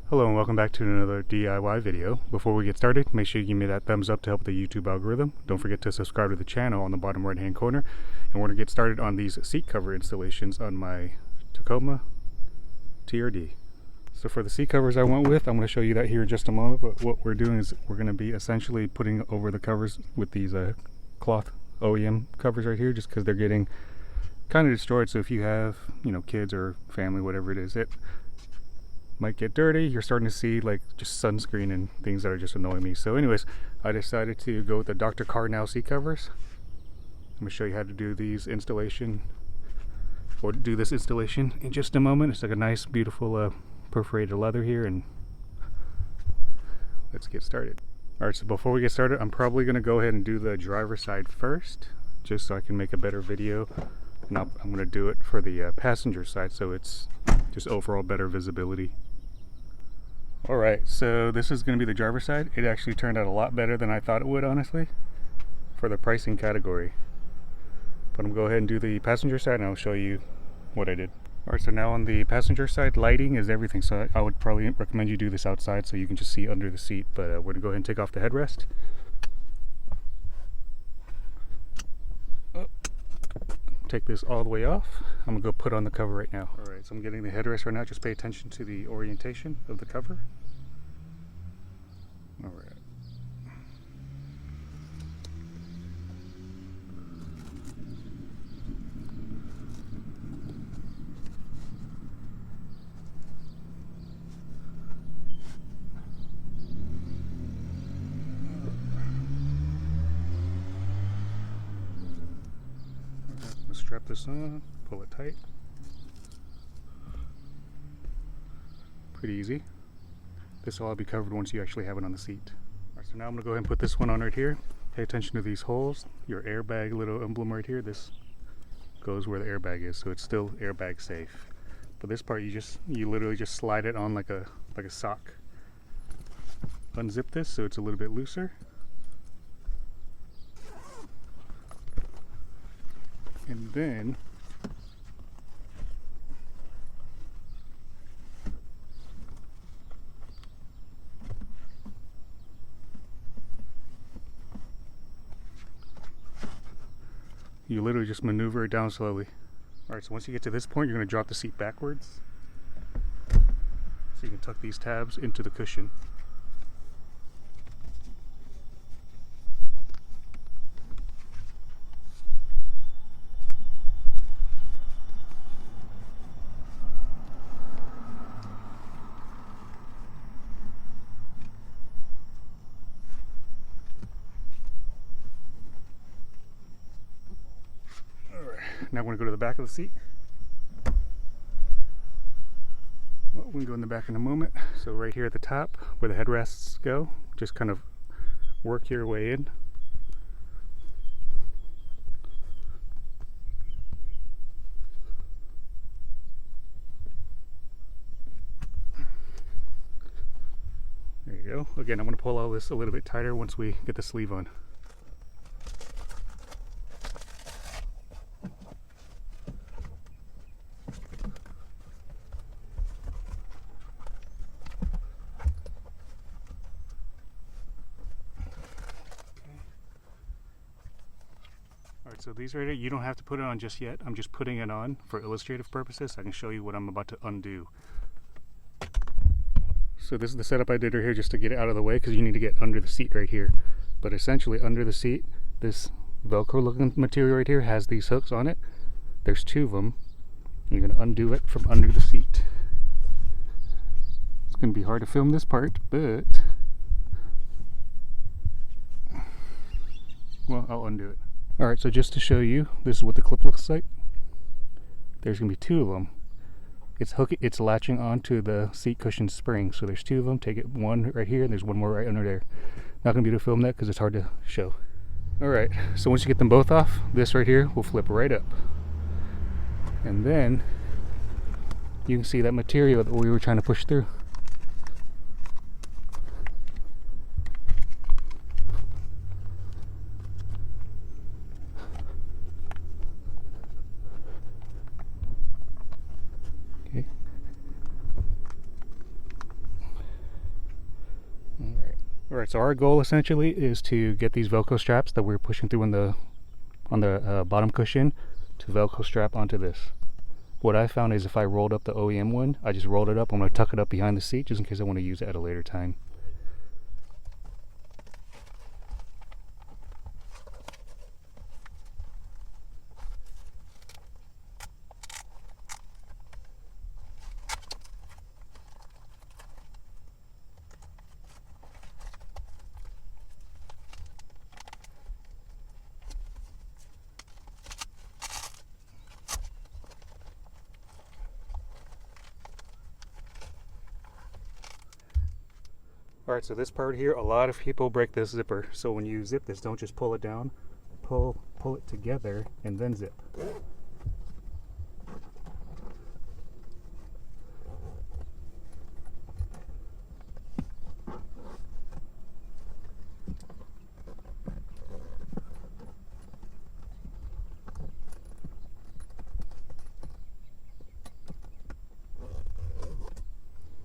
Hello and welcome back to another DIY video. Before we get started, make sure you give me that thumbs up to help the YouTube algorithm. Don't forget to subscribe to the channel on the bottom right hand corner. And we're going to get started on these seat cover installations on my Tacoma TRD. So for the seat covers I went with, I'm going to show you that here in just a moment, but what we're doing is we're going to be essentially putting over the covers with these cloth OEM covers right here, just because they're getting kind of destroyed. So if you have, kids or family, whatever it is, it might get dirty. You're starting to see like just sunscreen and things that are just annoying me. So anyways, I decided to go with the Dr. Carnell seat covers. I'm going to show you how to do these installation, or do this installation in just a moment. It's like a nice beautiful perforated leather here, and let's get started. Alright, so before we get started, I'm probably going to go ahead and do the driver's side first, just so I can make a better video. And I'm going to do it for the passenger side, so it's just overall better visibility. Alright, so this is going to be the driver's side. It actually turned out a lot better than I thought it would, honestly, for the pricing category. But I'm going to go ahead and do the passenger side, and I'll show you what I did. Alright, so now on the passenger side, lighting is everything, so I would probably recommend you do this outside so you can just see under the seat. But we're going to go ahead and take off the headrest. Take this all the way off. I'm going to go put on the cover right now. Alright, so I'm getting the headrest right now. Just pay attention to the orientation of the cover. Alright. Strap this on, pull it tight. Pretty easy. This will all be covered once you actually have it on the seat. Alright, so now I'm going to go ahead and put this one on right here. Pay attention to these holes. Your airbag little emblem right here, this goes where the airbag is, so it's still airbag safe. But this part, you literally just slide it on like a sock. Unzip this so it's a little bit looser. And then you literally just maneuver it down slowly. Alright, so once you get to this point, you're going to drop the seat backwards. So you can tuck these tabs into the cushion. Now we're going to go to the back of the seat. Well, we can go in the back in a moment. So right here at the top, where the headrests go, just kind of work your way in. There you go. Again, I'm going to pull all this a little bit tighter once we get the sleeve on. Alright, so these right here, you don't have to put it on just yet. I'm just putting it on for illustrative purposes. I can show you what I'm about to undo. So this is the setup I did right here just to get it out of the way, because you need to get under the seat right here. But essentially under the seat, this Velcro looking material right here has these hooks on it. There's two of them. You're going to undo it from under the seat. It's going to be hard to film this part, but well, I'll undo it. Alright, so just to show you, this is what the clip looks like. There's going to be two of them. It's latching onto the seat cushion spring, so there's two of them. Take it one right here, and there's one more right under there. Not going to be able to film that because it's hard to show. Alright, so once you get them both off, this right here will flip right up. And then you can see that material that we were trying to push through. Alright, so our goal essentially is to get these Velcro straps that we're pushing through on the bottom cushion to Velcro strap onto this. What I found is if I rolled up the OEM one, I just rolled it up. I'm going to tuck it up behind the seat just in case I want to use it at a later time. Alright, so this part here, a lot of people break this zipper. So when you zip this, don't just pull it down, pull it together and then zip.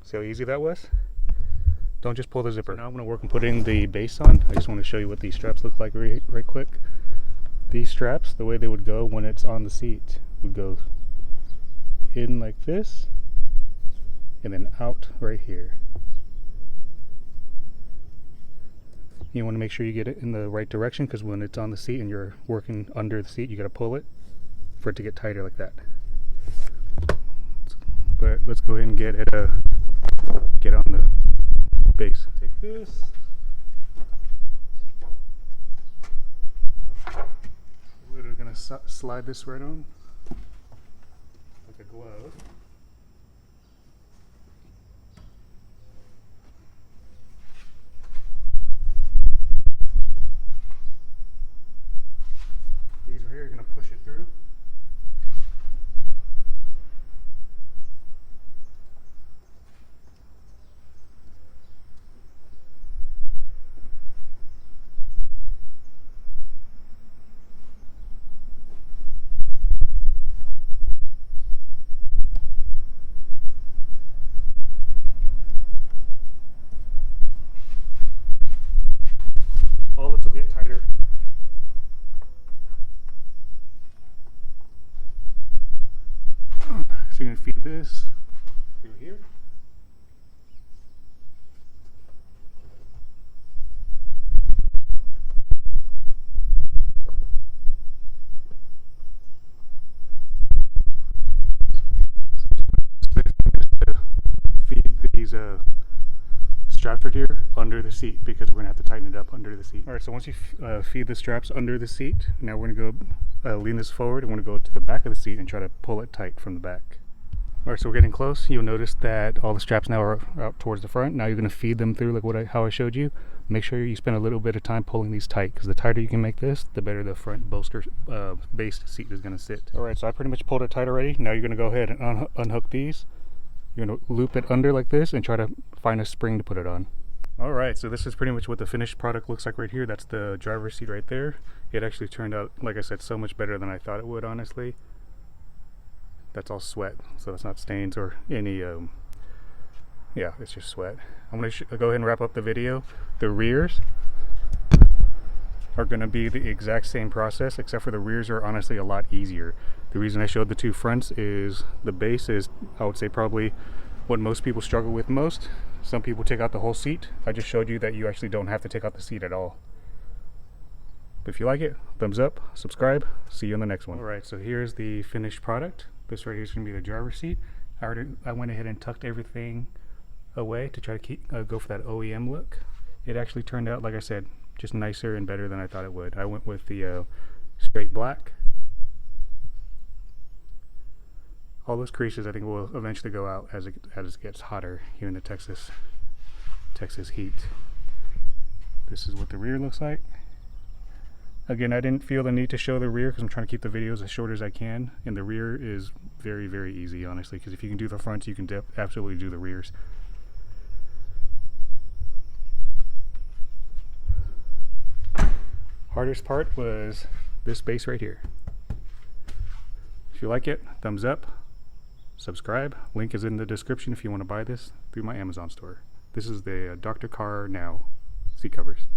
See how easy that was? Don't just pull the zipper. So now I'm going to work on putting the base on. I just want to show you what these straps look like right quick. These straps, the way they would go when it's on the seat, would go in like this and then out right here. You want to make sure you get it in the right direction, because when it's on the seat and you're working under the seat, you got to pull it for it to get tighter like that. But let's go ahead and get on the base. Take this. We're gonna slide this right on like a glove. These right here, you're gonna push it through. All this will get tighter. So you're going to feed this through here. Feed these straps right here under the seat, because we're going to have to tighten it up under the seat. Alright, so once you feed the straps under the seat, now we're going to go lean this forward. I want to go to the back of the seat and try to pull it tight from the back. Alright, so we're getting close. You'll notice that all the straps now are out towards the front. Now you're going to feed them through like how I showed you. Make sure you spend a little bit of time pulling these tight, because the tighter you can make this, the better the front base seat is going to sit. Alright, so I pretty much pulled it tight already. Now you're going to go ahead and unhook these. You're going to loop it under like this and try to find a spring to put it on. Alright, so this is pretty much what the finished product looks like right here. That's the driver's seat right there. It actually turned out, like I said, so much better than I thought it would, honestly. That's all sweat, so that's not stains or any, yeah, it's just sweat. I'm going to go ahead and wrap up the video. The rears are going to be the exact same process, except for the rears are honestly a lot easier. The reason I showed the two fronts is the base is, I would say, probably what most people struggle with most. Some people take out the whole seat. I just showed you that you actually don't have to take out the seat at all. But if you like it, thumbs up, subscribe, see you in the next one. Alright, so here's the finished product. This right here is going to be the driver's seat. I went ahead and tucked everything away to try to go for that OEM look. It actually turned out, like I said, just nicer and better than I thought it would. I went with the straight black. All those creases I think will eventually go out as it gets hotter here in the Texas heat. This is what the rear looks like. Again, I didn't feel the need to show the rear because I'm trying to keep the videos as short as I can, and the rear is very, very easy, honestly, because if you can do the fronts, you can absolutely do the rears. Hardest part was this base right here. If you like it, thumbs up, subscribe. Link is in the description if you want to buy this through my Amazon store. This is the Dr. Carr Now seat covers.